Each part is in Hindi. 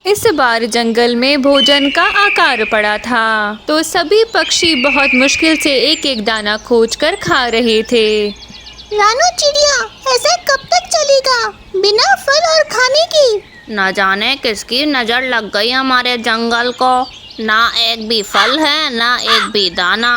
इस बार जंगल में भोजन का आकार पड़ा था, तो सभी पक्षी बहुत मुश्किल से एक एक दाना खोजकर खा रहे थे। रानू चिड़िया, ऐसा कब तक चलेगा बिना फल और खाने की? न जाने किसकी नजर लग गई हमारे जंगल को, ना एक भी फल है ना एक भी दाना।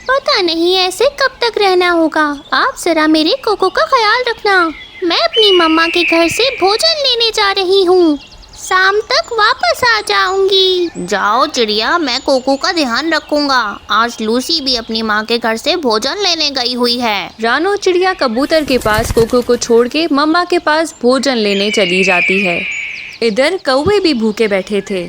पता नहीं ऐसे कब तक रहना होगा। आप जरा मेरे कोको का ख्याल रखना। मैं अपनी मम्मा के घर से भोजन लेने जा रही हूँ। शाम तक वापस आ जाऊंगी। जाओ चिड़िया, मैं कोको का ध्यान रखूंगा। आज लूसी भी अपनी माँ के घर से भोजन लेने गई हुई है। रानू चिड़िया कबूतर के पास कोको को छोड़ के मम्मा के पास भोजन लेने चली जाती है। इधर कौवे भी भूखे बैठे थे।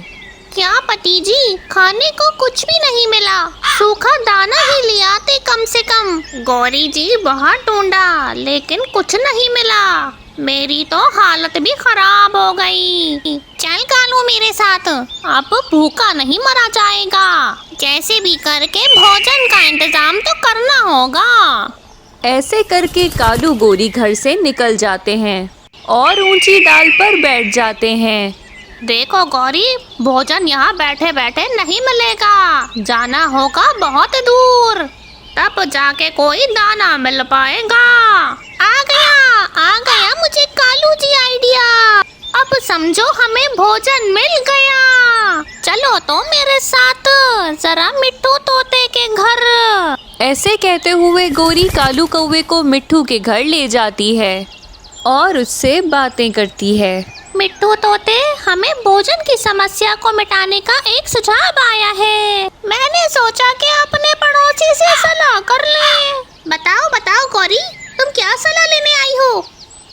क्या पति जी, खाने को कुछ भी नहीं मिला। सूखा दाना ही ले आते कम से कम। गौरी जी बहुत ढूंढा लेकिन कुछ नहीं मिला। मेरी तो हालत भी खराब हो गई। चल कालू मेरे साथ, अब भूखा नहीं मरा जाएगा। कैसे भी करके भोजन का इंतजाम तो करना होगा। ऐसे करके कालू गोरी घर से निकल जाते हैं और ऊंची डाल पर बैठ जाते हैं। देखो गौरी, भोजन यहाँ बैठे बैठे नहीं मिलेगा, जाना होगा बहुत दूर, तब जाके कोई दाना मिल पाएगा। आ गया मुझे कालू जी आइडिया। अब समझो हमें भोजन मिल गया। चलो तो मेरे साथ जरा मिट्टू तोते के घर। ऐसे कहते हुए गोरी कालू कौवे को मिट्टू के घर ले जाती है और उससे बातें करती है। मिट्टू तोते, हमें भोजन की समस्या को मिटाने का एक सुझाव आया है। मैंने सोचा कि अपने पड़ोसी से सलाह कर लें। बताओ गौरी, तुम क्या सलाह लेने आई हो?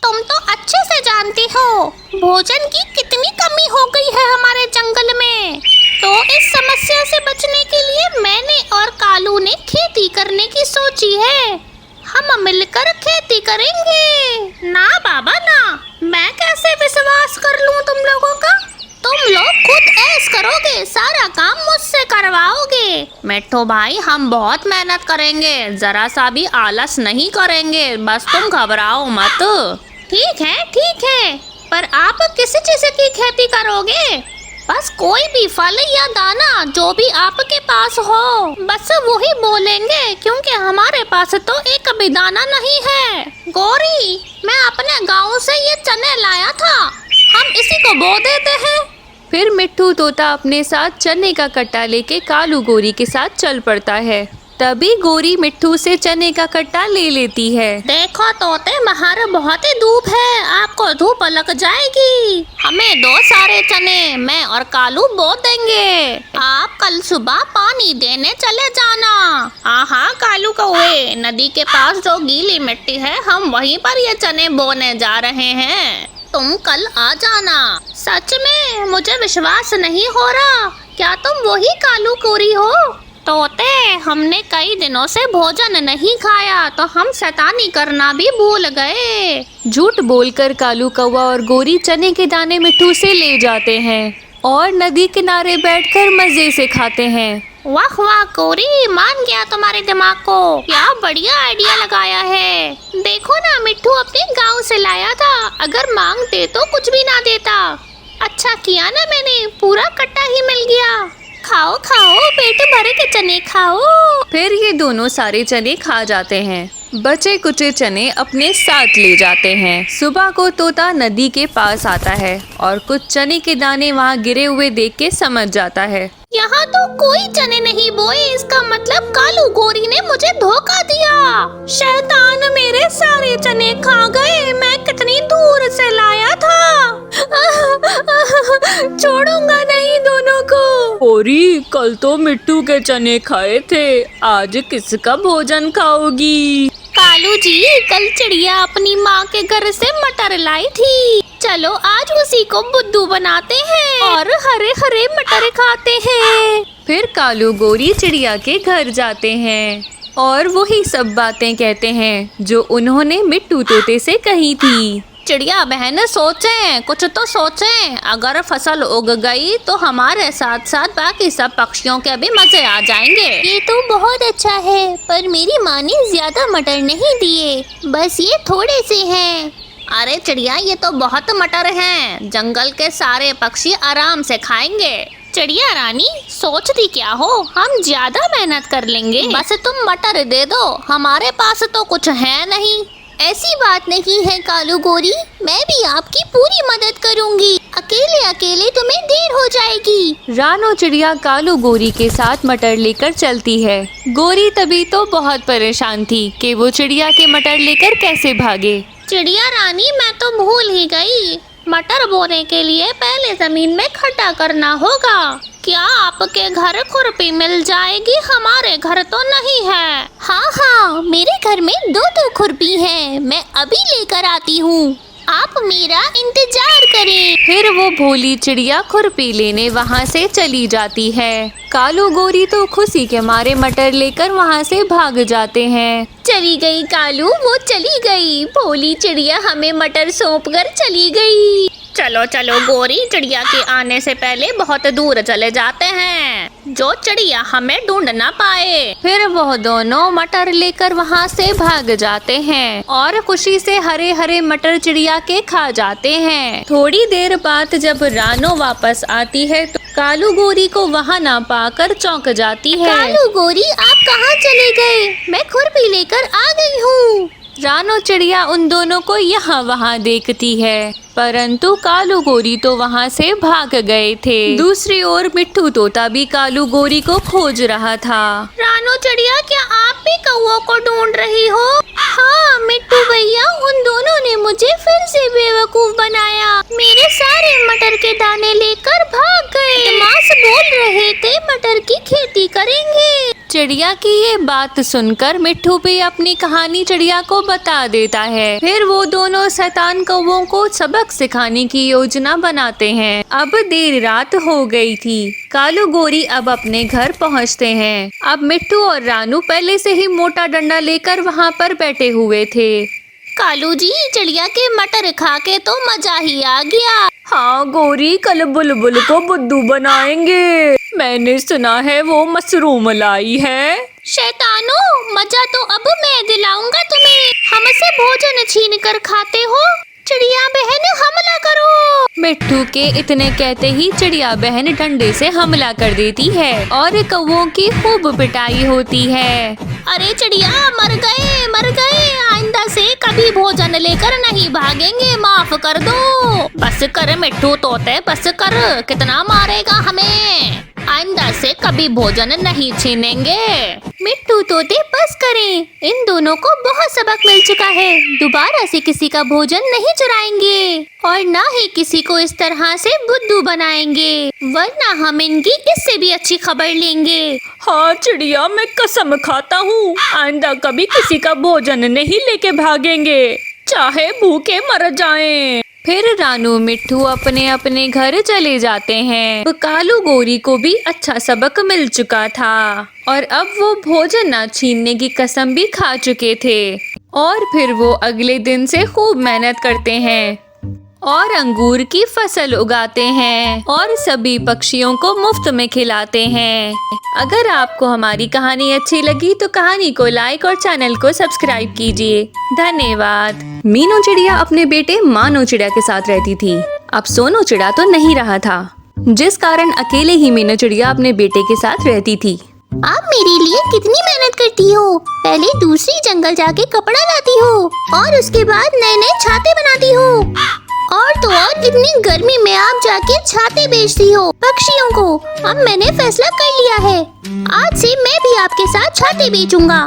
तुम तो अच्छे से जानती हो भोजन की कितनी कमी हो गई है हमारे जंगल में। तो इस समस्या से बचने के लिए मैंने और कालू ने खेती करने की सोची है। हम मिलकर खेती करेंगे। ना बाबा ना, मैं कैसे विश्वास कर लूं तुम लोगों का? तुम लोग खुद ऐश करोगे, सारा काम मुझसे करवाओगे। मिट्टू भाई, हम बहुत मेहनत करेंगे, जरा सा भी आलस नहीं करेंगे, बस तुम घबराओ मत। ठीक है, पर आप किस चीज की खेती करोगे? बस कोई भी फल या दाना जो भी आपके पास हो, बस वही बोलेंगे, क्योंकि हमारे पास तो एक भी दाना नहीं है। गौरी, मैं अपने गांव से ये चने लाया था, हम इसी को बो देते हैं। फिर मिट्टू तोता अपने साथ चने का कट्टा लेके कालू गोरी के साथ चल पड़ता है। तभी गोरी मिट्टू से चने का कट्टा ले लेती है। देखो तोते, बाहर बहुत ही धूप है, आपको धूप लग जाएगी। हमें 2 सारे चने मैं और कालू बो देंगे। आप कल सुबह पानी देने चले जाना। हाँ कालू कौवे, नदी के पास जो गीली मिट्टी है, हम वहीं पर ये चने बोने जा रहे हैं। तुम कल आ जाना। सच में मुझे विश्वास नहीं हो रहा, क्या तुम वही कालू गोरी हो? तोते, हमने कई दिनों से भोजन नहीं खाया तो हम शैतानी करना भी भूल गए। झूठ बोलकर कालू कौवा और गोरी चने के दाने मिट्टू से ले जाते हैं और नदी किनारे बैठकर मजे से खाते हैं। वाह गोरी, मान गया तुम्हारे दिमाग को, क्या बढ़िया आइडिया लगाया है। देखो ना, मिट्टू अपने गांव से लाया था, अगर मांगते तो कुछ भी ना देता। अच्छा किया ना, मैंने पूरा कट्टा ही मिल गया। खाओ पेट भर के चने खाओ। फिर ये दोनों सारे चने खा जाते हैं। बचे कुचे चने अपने साथ ले जाते हैं। सुबह को तोता नदी के पास आता है और कुछ चने के दाने वहाँ गिरे हुए देख के समझ जाता है। यहाँ तो कोई चने नहीं बोए, इसका मतलब कालू गोरी ने मुझे धोखा दिया। शैतान मेरे सारे चने खा गए, मैं कितनी दूर से लाया था। छोड़ूंगा नहीं दोनों को। गोरी, कल तो मिट्टू के चने खाए थे, आज किसका भोजन खाओगी? कालू जी, कल चिड़िया अपनी माँ के घर से मटर लाई थी, चलो आज उसी को बुद्धू बनाते हैं और हरे हरे मटर खाते हैं। फिर कालू गोरी चिड़िया के घर जाते हैं और वही सब बातें कहते हैं जो उन्होंने मिट्टू तोते से कही थी। चिड़िया बहन, सोचें, कुछ तो सोचें। अगर फसल उग गई तो हमारे साथ साथ बाकी सब पक्षियों के भी मजे आ जाएंगे। ये तो बहुत अच्छा है, पर मेरी माँ ने ज्यादा मटर नहीं दिए, बस ये थोड़े से हैं। अरे चिड़िया, ये तो बहुत मटर हैं। जंगल के सारे पक्षी आराम से खाएंगे। चिड़िया रानी, सोचती क्या हो, हम ज्यादा मेहनत कर लेंगे। बस तुम मटर दे दो, हमारे पास तो कुछ है नहीं। ऐसी बात नहीं है कालू गोरी, मैं भी आपकी पूरी मदद करूंगी। अकेले अकेले तुम्हें देर हो जाएगी। रानो चिड़िया कालू गोरी के साथ मटर लेकर चलती है। गोरी तभी तो बहुत परेशान थी कि वो चिड़िया के मटर लेकर कैसे भागे। चिड़िया रानी, मैं तो भूल ही गई। मटर बोने के लिए पहले जमीन में खड्डा करना होगा। क्या आपके घर खुरपी मिल जाएगी? हमारे घर तो नहीं है। हाँ हाँ, मेरे घर में दो खुरपी है, मैं अभी लेकर आती हूँ। आप मेरा इंतजार करें। फिर वो भोली चिड़िया खुरपी लेने वहाँ से चली जाती है। कालू गोरी तो खुशी के मारे मटर लेकर वहाँ से भाग जाते हैं। चली गई कालू, वो चली गई। भोली चिड़िया हमें मटर सौंप कर चली गई। चलो चलो गोरी, चिड़िया के आने से पहले बहुत दूर चले जाते हैं, जो चिड़िया हमें ढूंढ ना पाए। फिर वो दोनों मटर लेकर वहाँ से भाग जाते हैं और खुशी से हरे हरे मटर चिड़िया के खा जाते हैं। थोड़ी देर बाद जब रानो वापस आती है तो कालू गोरी को वहाँ ना पाकर चौंक जाती है। कालू गोरी, आप कहाँ चले गए? मैं खुरपी लेकर आ गई हूँ। रानो चिड़िया उन दोनों को यहाँ वहाँ देखती है, परंतु कालू गोरी तो वहाँ से भाग गए थे। दूसरी ओर मिट्ठू तोता भी कालू गोरी को खोज रहा था। रानो चिड़िया, क्या आप भी कौओं को ढूंढ रही हो? हाँ मिट्टू भैया, उन दोनों ने मुझे फिर से बेवकूफ बनाया। मेरे सारे मटर के दाने लेकर भाग गए। मास बोल रहे थे मटर की खेती करेंगे। चिड़िया की ये बात सुनकर मिट्ठू भी अपनी कहानी चिड़िया को बता देता है। फिर वो दोनों शैतान कौवों को सबक सिखाने की योजना बनाते हैं। अब देर रात हो गई थी। कालू गोरी अब अपने घर पहुंचते हैं। अब मिट्ठू और रानू पहले से ही मोटा डंडा लेकर वहां पर बैठे हुए थे। कालू जी, चिड़िया के मटर खा के तो मजा ही आ गया। हाँ गोरी, कल बुलबुल को बुद्धू बनाएंगे। मैंने सुना है वो मशरूम लाई है। शैतानो, मजा तो अब मैं दिलाऊंगा तुम्हें। हमसे भोजन छीन कर खाते हो। चिड़िया बहन, हमला करो। मिट्ठू के इतने कहते ही चिड़िया बहन डंडे से हमला कर देती है और कौवों की खूब पिटाई होती है। अरे चिड़िया, मर गए मर गए। आइंदा से कभी भोजन लेकर नहीं भागेंगे, माफ कर दो। बस कर मिट्ठू तोते, बस कर। कितना मारेगा हमें? आइंदा से कभी भोजन नहीं छीनेंगे। मिट्टू तोते बस करें, इन दोनों को बहुत सबक मिल चुका है। दोबारा से किसी का भोजन नहीं चुराएंगे और ना ही किसी को इस तरह से बुद्धू बनाएंगे, वरना हम इनकी इससे भी अच्छी खबर लेंगे। हाँ चिड़िया, मैं कसम खाता हूँ आइंदा कभी किसी का भोजन नहीं लेके भागेंगे, चाहे भूखे मर जाएं। फिर रानू मिट्ठू अपने अपने घर चले जाते हैं। कालू गोरी को भी अच्छा सबक मिल चुका था और अब वो भोजन न छीनने की कसम भी खा चुके थे। और फिर वो अगले दिन से खूब मेहनत करते हैं और अंगूर की फसल उगाते हैं और सभी पक्षियों को मुफ्त में खिलाते हैं। अगर आपको हमारी कहानी अच्छी लगी तो कहानी को लाइक और चैनल को सब्सक्राइब कीजिए। धन्यवाद। मीनू चिड़िया अपने बेटे मानो चिड़िया के साथ रहती थी। अब सोनू चिड़िया तो नहीं रहा था, जिस कारण अकेले ही मीनू चिड़िया अपने बेटे के साथ रहती थी। आप मेरे लिए कितनी मेहनत करती हो। पहले दूसरी जंगल जाके कपड़ा लाती हो और उसके बाद नए नए छाते बनाती हो, और तो और इतनी गर्मी में आप जाके छाते बेचती हो पक्षियों को। अब मैंने फैसला कर लिया है, आज से मैं भी आपके साथ छाते बेचूंगा,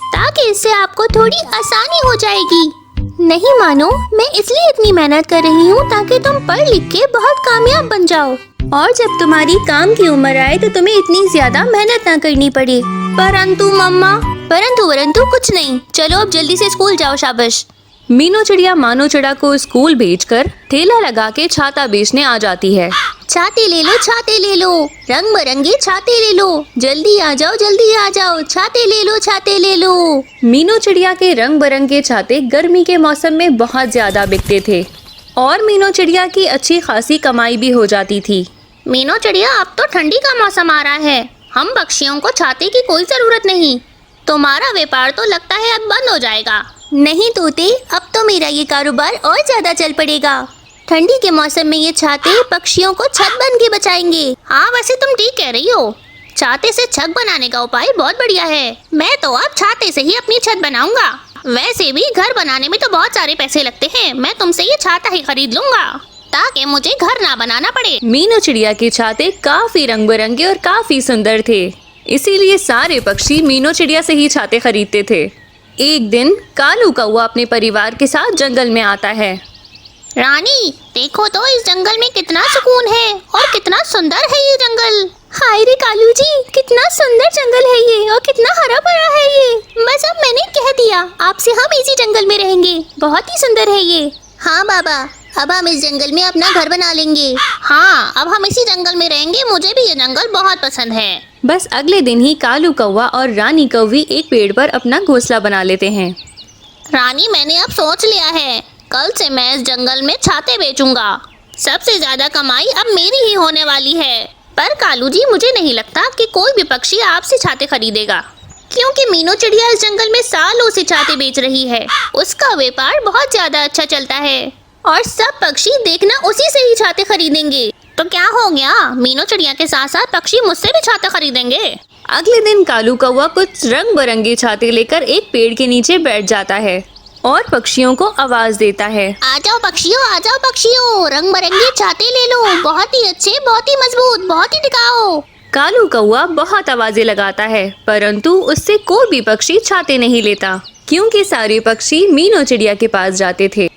ताकि इससे आपको थोड़ी आसानी हो जाएगी। नहीं मानो, मैं इसलिए इतनी मेहनत कर रही हूँ ताकि तुम पढ़ लिख के बहुत कामयाब बन जाओ और जब तुम्हारी काम की उम्र आए तो तुम्हें इतनी ज्यादा मेहनत ना करनी पड़े। परंतु मम्मा, परंतु कुछ नहीं, चलो अब जल्दी से स्कूल जाओ, शाबाश। मीनू चिड़िया मानो चिड़ा को स्कूल भेजकर ठेला लगा के छाता बेचने आ जाती है। छाते ले लो, छाते ले लो, रंग बिरंगे छाते ले लो, जल्दी आ जाओ, जल्दी आ जाओ, छाते ले लो, छाते ले लो। मीनू चिड़िया के रंग बिरंगे छाते गर्मी के मौसम में बहुत ज्यादा बिकते थे और मीनू चिड़िया की अच्छी खासी कमाई भी हो जाती थी। मीनू चिड़िया, अब तो ठंडी का मौसम आ रहा है, हम पक्षियों को छाते की कोई जरूरत नहीं। तुम्हारा व्यापार तो लगता है अब बंद हो जाएगा। नहीं तोते, अब तो मेरा ये कारोबार और ज्यादा चल पड़ेगा। ठंडी के मौसम में ये छाते पक्षियों को छत बन के बचाएंगे। हाँ वैसे तुम ठीक कह रही हो, छाते से छत बनाने का उपाय बहुत बढ़िया है। मैं तो अब छाते से ही अपनी छत बनाऊंगा। वैसे भी घर बनाने में तो बहुत सारे पैसे लगते हैं, मैं तुमसे ये छाता ही खरीद लूंगा ताकि मुझे घर ना बनाना पड़े। मीनू चिड़िया के छाते काफी रंग बिरंगे और काफी सुंदर थे, इसीलिए सारे पक्षी मीनू चिड़िया से ही छाते खरीदते थे। एक दिन कालू कौवा अपने परिवार के साथ जंगल में आता है। रानी देखो तो इस जंगल में कितना सुकून है और कितना सुंदर है ये जंगल। हाय रे कालू जी, कितना सुंदर जंगल है ये और कितना हरा भरा है ये। बस अब मैंने कह दिया, आपसे हम इसी जंगल में रहेंगे। बहुत ही सुंदर है ये। हाँ बाबा, अब हम इस जंगल में अपना घर बना लेंगे। हाँ अब हम इसी जंगल में रहेंगे, मुझे भी ये जंगल बहुत पसंद है। बस अगले दिन ही कालू कौवा और रानी कौवी एक पेड़ पर अपना घोंसला बना लेते हैं। रानी मैंने अब सोच लिया है, कल से मैं इस जंगल में छाते बेचूंगा। सबसे ज्यादा कमाई अब मेरी ही होने वाली है। पर कालू जी मुझे नहीं लगता कि कोई भी पक्षी आपसे छाते खरीदेगा, क्योंकि मीनू चिड़िया इस जंगल में सालों से छाते बेच रही है। उसका व्यापार बहुत ज्यादा अच्छा चलता है और सब पक्षी देखना उसी से ही छाते खरीदेंगे। तो क्या हो गया, मीनू चिड़िया के साथ साथ पक्षी मुझसे भी छाते खरीदेंगे। अगले दिन कालू कौवा कुछ रंग बिरंगे छाते लेकर एक पेड़ के नीचे बैठ जाता है और पक्षियों को आवाज देता है। आ जाओ पक्षियों, रंग बिरंगे छाते ले लो, बहुत ही अच्छे, बहुत ही मजबूत, बहुत ही टिकाऊ। कालू कौवा बहुत आवाजें लगाता है, परंतु उससे कोई भी पक्षी छाते नहीं लेता, क्योंकि सारे पक्षी मीनू चिड़िया के पास जाते थे।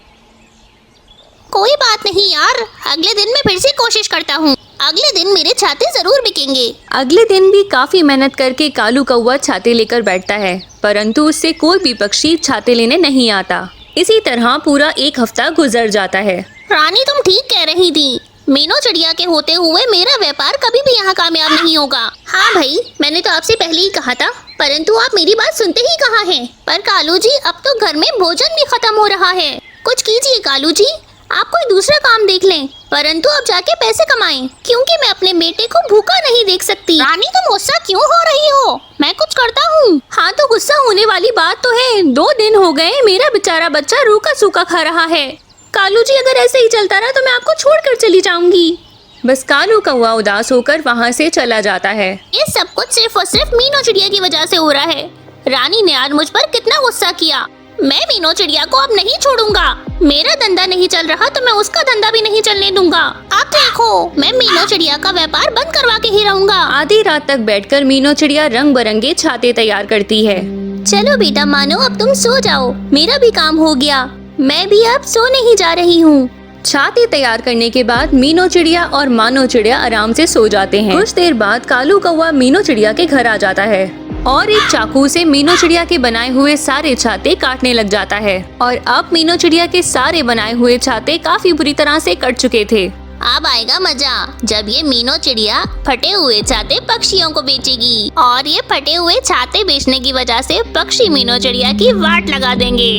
कोई बात नहीं यार, अगले दिन मैं फिर से कोशिश करता हूँ। अगले दिन मेरे छाते जरूर बिकेंगे। अगले दिन भी काफी मेहनत करके कालू कौवा छाते लेकर बैठता है, परंतु उससे कोई भी पक्षी छाते लेने नहीं आता। इसी तरह पूरा एक हफ्ता गुजर जाता है। रानी तुम ठीक कह रही थी, मीनू चिड़िया के होते हुए मेरा व्यापार कभी भी यहाँ कामयाब नहीं होगा। हाँ भाई, मैंने तो आपसे पहले ही कहा था, परंतु आप मेरी बात सुनते ही कहाँ हैं। पर कालू जी अब तो घर में भोजन भी खत्म हो रहा है, कुछ कीजिए कालू जी, आप कोई दूसरा काम देख लें, परंतु अब जाके पैसे कमाएं, क्योंकि मैं अपने बेटे को भूखा नहीं देख सकती। रानी तुम गुस्सा क्यों हो रही हो, मैं कुछ करता हूँ। हाँ तो गुस्सा होने वाली बात तो है, 2 दिन हो गए मेरा बेचारा बच्चा रूखा सूखा खा रहा है। कालू जी अगर ऐसे ही चलता रहा तो मैं आपको छोड़कर चली जाऊंगी। बस कालू कौवा उदास होकर वहाँ से चला जाता है। ये सब कुछ सिर्फ और सिर्फ मीनू चिड़िया की वजह से हो रहा है। रानी ने आज मुझ पर कितना गुस्सा किया। मैं मीनू चिड़िया को अब नहीं छोड़ूंगा। मेरा धंधा नहीं चल रहा तो मैं उसका धंधा भी नहीं चलने दूंगा। आप देखो, मैं मीनू चिड़िया का व्यापार बंद करवा के ही रहूंगा। आधी रात तक बैठकर मीनू चिड़िया रंग बिरंगे छाते तैयार करती है। चलो बेटा मानो, अब तुम सो जाओ, मेरा भी काम हो गया, मैं भी अब सोने ही जा रही हूँ। छाते तैयार करने के बाद मीनू चिड़िया और मानो चिड़िया आराम से सो जाते हैं। कुछ देर बाद कालू कौवा मीनू चिड़िया के घर आ जाता है और एक चाकू से मीनू चिड़िया के बनाए हुए सारे छाते काटने लग जाता है। और अब मीनू चिड़िया के सारे बनाए हुए छाते काफी बुरी तरह से कट चुके थे। अब आएगा मजा जब ये मीनू चिड़िया फटे हुए छाते पक्षियों को बेचेगी, और ये फटे हुए छाते बेचने की वजह से पक्षी मीनू चिड़िया की वाट लगा देंगे।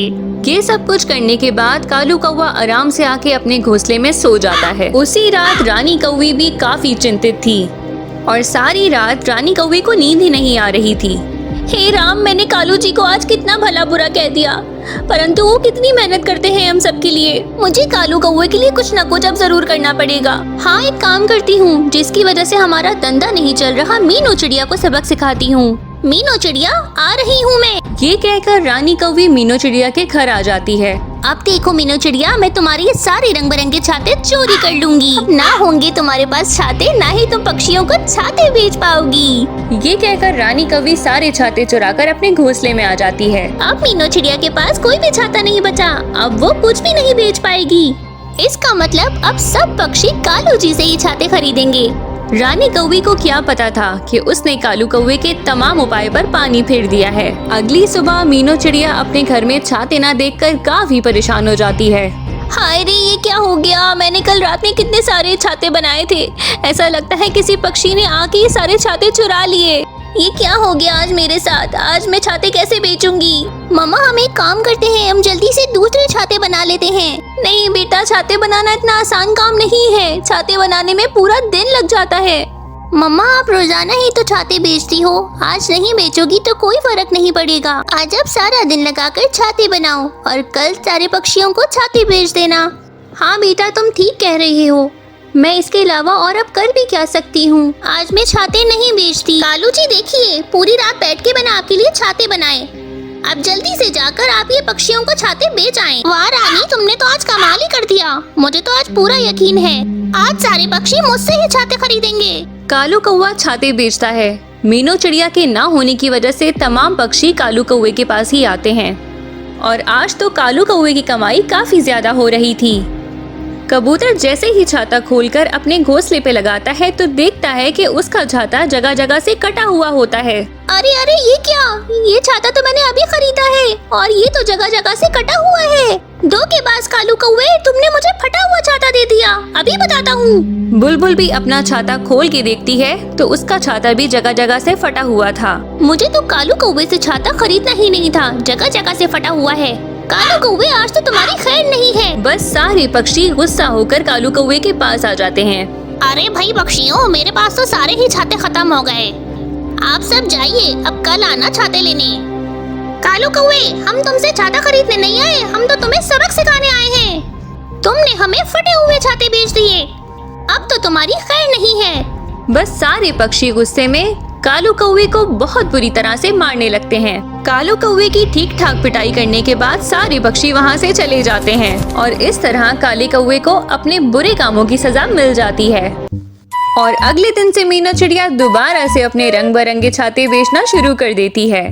ये सब कुछ करने के बाद कालू कौवा आराम से आके अपने घोंसले में सो जाता है। उसी रात रानी कौवी भी काफी चिंतित थी और सारी रात रानी कौवे को नींद ही नहीं आ रही थी। हे राम, मैंने कालू जी को आज कितना भला बुरा कह दिया, परंतु वो कितनी मेहनत करते हैं हम सब के लिए। मुझे कालू कौवे के लिए कुछ न कुछ अब जरूर करना पड़ेगा। हाँ, एक काम करती हूँ, जिसकी वजह से हमारा धंधा नहीं चल रहा, मीनू चिड़िया को सबक सिखाती हूँ। मीनू चिड़िया आ रही हूँ मैं। ये कहकर रानी कौवी मीनू चिड़िया के घर आ जाती है। अब देखो मीनू चिड़िया, मैं तुम्हारे ये सारे रंग बिरंगे छाते चोरी कर लूंगी। ना होंगे तुम्हारे पास छाते, ना ही तुम पक्षियों को छाते बेच पाओगी। ये कहकर रानी कौवी सारे छाते चुराकर अपने घोंसले में आ जाती है। अब मीनू चिड़िया के पास कोई भी छाता नहीं बचा, अब वो कुछ भी नहीं बेच पाएगी। इसका मतलब अब सब पक्षी कालू जी से ही छाते खरीदेंगे। रानी कौवी को क्या पता था कि उसने कालू कौवे के तमाम उपाय पर पानी फेर दिया है। अगली सुबह मीनू चिड़िया अपने घर में छाते न देखकर काफी परेशान हो जाती है। हाय रे, ये क्या हो गया? मैंने कल रात में कितने सारे छाते बनाए थे, ऐसा लगता है किसी पक्षी ने आके ये सारे छाते चुरा लिए। ये क्या हो गया आज मेरे साथ? आज मैं छाते कैसे बेचूंगी? मम्मा, हम एक काम करते हैं, हम जल्दी से दूसरे छाते बना लेते हैं। नहीं बेटा, छाते बनाना इतना आसान काम नहीं है, छाते बनाने में पूरा दिन लग जाता है। मम्मा आप रोजाना ही तो छाते बेचती हो, आज नहीं बेचोगी तो कोई फर्क नहीं पड़ेगा। आज अब सारा दिन लगाकर छाते बनाओ और कल सारे पक्षियों को छाते बेच देना। हाँ बेटा, तुम ठीक कह रही हो। मैं इसके अलावा और अब कर भी क्या सकती हूँ। आज मैं छाते नहीं बेचती। कालू जी देखिए, पूरी रात बैठ के मैंने आपके लिए छाते बनाए। अब जल्दी से जाकर आप ये पक्षियों को छाते बेच आएं। वाह रानी, तुमने तो आज कमाल ही कर दिया। मुझे तो आज पूरा यकीन है आज सारे पक्षी मुझसे ही छाते खरीदेंगे। कालू कौवा छाते बेचता है। मीनू चिड़िया के ना होने की वजह से तमाम पक्षी कालू कौवे के पास ही आते हैं और आज तो कालू कौवे की कमाई काफी ज्यादा हो रही थी। कबूतर जैसे ही छाता खोलकर अपने घोंसले पे लगाता है तो देखता है कि उसका छाता जगह जगह से कटा हुआ होता है। अरे अरे, ये क्या? ये छाता तो मैंने अभी खरीदा है और ये तो जगह जगह से कटा हुआ है। धोखेबाज कालू कौवे, तुमने मुझे फटा हुआ छाता दे दिया। अभी बताता हूँ। बुलबुल भी अपना छाता खोल के देखती है तो उसका छाता भी जगह जगह से फटा हुआ था। मुझे तो कालू कौवे से छाता खरीदना ही नहीं था, जगह जगह से फटा हुआ है। कालू कौवे, आज तो तुम्हारी खैर नहीं है। बस सारे पक्षी गुस्सा होकर कालू कौवे के पास आ जाते हैं। अरे भाई पक्षियों, मेरे पास तो सारे ही छाते खत्म हो गए। आप सब जाइए, अब कल आना छाते लेने। कालू कौवे, हम तुमसे छाता खरीदने नहीं आए, हम तो तुम्हें सबक सिखाने आए हैं। तुमने हमें फटे हुए छाते बेच दिए, अब तो तुम्हारी खैर नहीं है। बस सारे पक्षी गुस्से में कालू कौवे को बहुत बुरी तरह से मारने लगते हैं। कालू कौवे की ठीक ठाक पिटाई करने के बाद सारे पक्षी वहाँ से चले जाते हैं और इस तरह काले कौवे को अपने बुरे कामों की सजा मिल जाती है। और अगले दिन से मीनू चिड़िया दोबारा से अपने रंग बिरंगे छाते बेचना शुरू कर देती है।